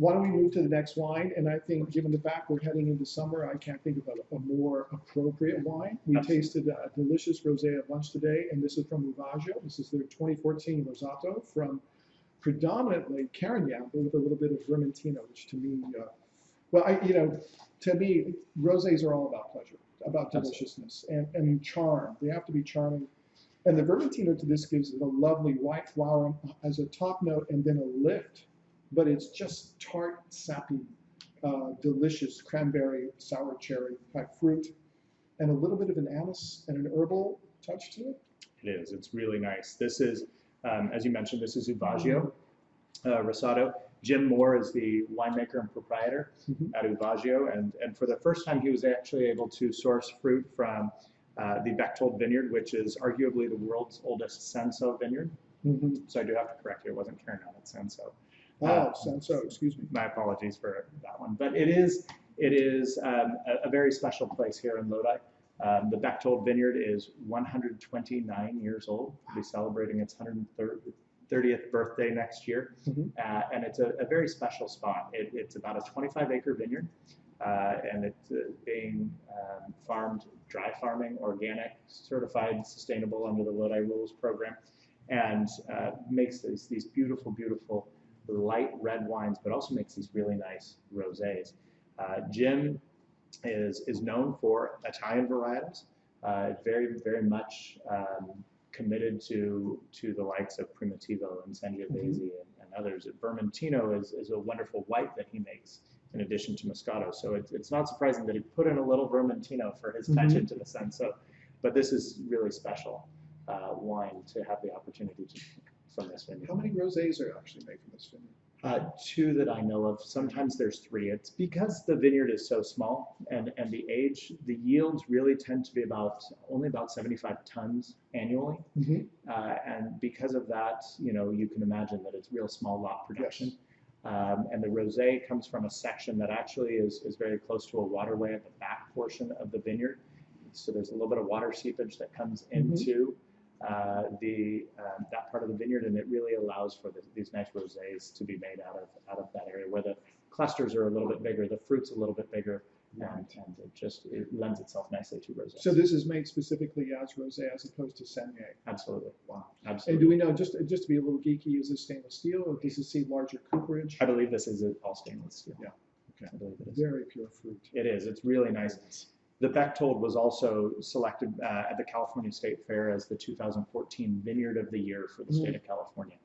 why don't we move to the next wine? And I think, given the fact we're heading into summer, I can't think of a more appropriate wine. We tasted a delicious rosé at lunch today, and this is from Uvaggio. This is their 2014 Rosato from predominantly Carignan, but with a little bit of Vermentino, which to me, to me, rosés are all about pleasure, about deliciousness and charm. They have to be charming. And the Vermentino to this gives it a lovely white flower as a top note and then a lift, but it's just tart, sappy, delicious cranberry, sour cherry type fruit, and a little bit of an anise and an herbal touch to it. It is. It's really nice. This is, as you mentioned, this is Uvaggio Rosato. Jim Moore is the winemaker and proprietor at Uvaggio, and for the first time he was actually able to source fruit from the Bechtold vineyard, which is arguably the world's oldest Senso vineyard. So I do have to correct you, it wasn't Carignan, it's Senso. Senso, excuse me. My apologies for that one. But it is a very special place here in Lodi. The Bechtold vineyard is 129 years old. We'll be celebrating its 130th birthday next year. And it's a very special spot. It's about a 25-acre vineyard. And it's being farmed, dry farming, organic, certified sustainable under the Lodi Rules program, and makes these beautiful, beautiful light red wines, but also makes these really nice rosés. Jim is known for Italian varietals, very, very much committed to the likes of Primitivo and Sangiovese and others. Vermentino is a wonderful white that he makes in addition to Moscato. So it's not surprising that he put in a little Vermentino for his touch into the Senso. But this is really special wine to have the opportunity to from this vineyard. How many rosés are actually made from this vineyard? Two that I know of. Sometimes there's three. It's because the vineyard is so small and the age, the yields really tend to be only about 75 tons annually. And because of that, you can imagine that it's real small lot production. Yes. And the rosé comes from a section that actually is very close to a waterway at the back portion of the vineyard. So there's a little bit of water seepage that comes into that part of the vineyard, and it really allows for these nice rosés to be made out of that area where the clusters are a little bit bigger, the fruit's a little bit bigger, and it lends itself nicely to rosé. So this is made specifically as rosé as opposed to Saignée. Absolutely. Wow. Absolutely. And do we know, just to be a little geeky, is this stainless steel or does this see larger cooperage? I believe this is all stainless steel. Yeah. Okay. I believe it is. Very pure fruit. It is. It's really nice. The Bechtold was also selected at the California State Fair as the 2014 Vineyard of the Year for the state of California.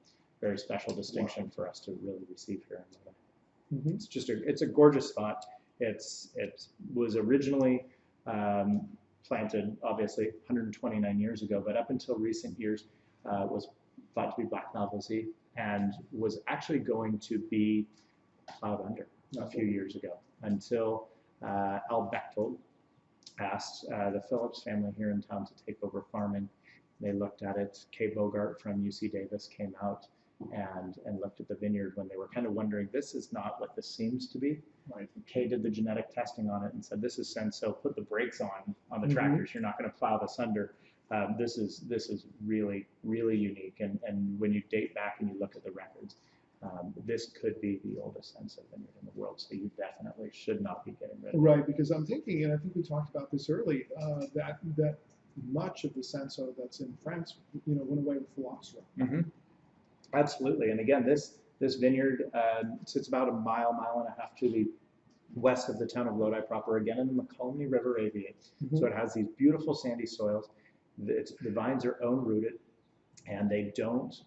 Very special distinction for us to really receive here in Lodi. It's a gorgeous spot. It was originally planted, obviously, 129 years ago, but up until recent years was thought to be Black Malvoisie and was actually going to be plowed under a few years ago until Al Bechtold asked the Phillips family here in town to take over farming. They looked at it. Kay Bogart from UC Davis came out and looked at the vineyard when they were kind of wondering, this is not what this seems to be. Right. Kay did the genetic testing on it and said, this is Senso, put the brakes on the tractors. You're not going to plow this under. This is really, really unique. And when you date back and you look at the records, this could be the oldest Senso vineyard in the world, so you definitely should not be getting rid of it. Right, because I'm thinking, and I think we talked about this early, that much of the Senso that's in France, went away with phylloxera. Absolutely, and again, this vineyard sits about a mile and a half to the west of the town of Lodi proper, again in the McCulmey River AVA. So it has these beautiful sandy soils. The vines are own-rooted, and they don't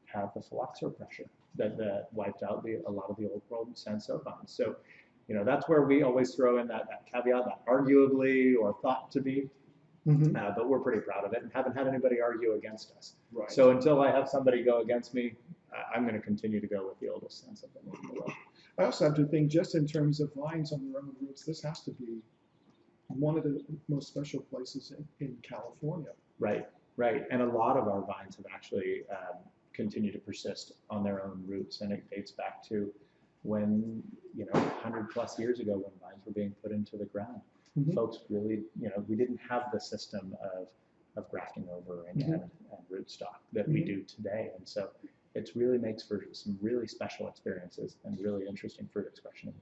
have the phylloxera pressure that wiped out a lot of the old world Senso vines. So, that's where we always throw in that caveat, that arguably or thought to be, but we're pretty proud of it and haven't had anybody argue against us. Right. So until I have somebody go against me, I'm going to continue to go with the oldest Senso vineyard in the world. I also have to think, just in terms of vines on their own roots, this has to be one of the most special places in California. Right. And a lot of our vines have actually continue to persist on their own roots, and it dates back to when 100 plus years ago when vines were being put into the ground. Folks really, we didn't have the system of grafting over and rootstock that we do today, and so it really makes for some really special experiences and really interesting fruit expression.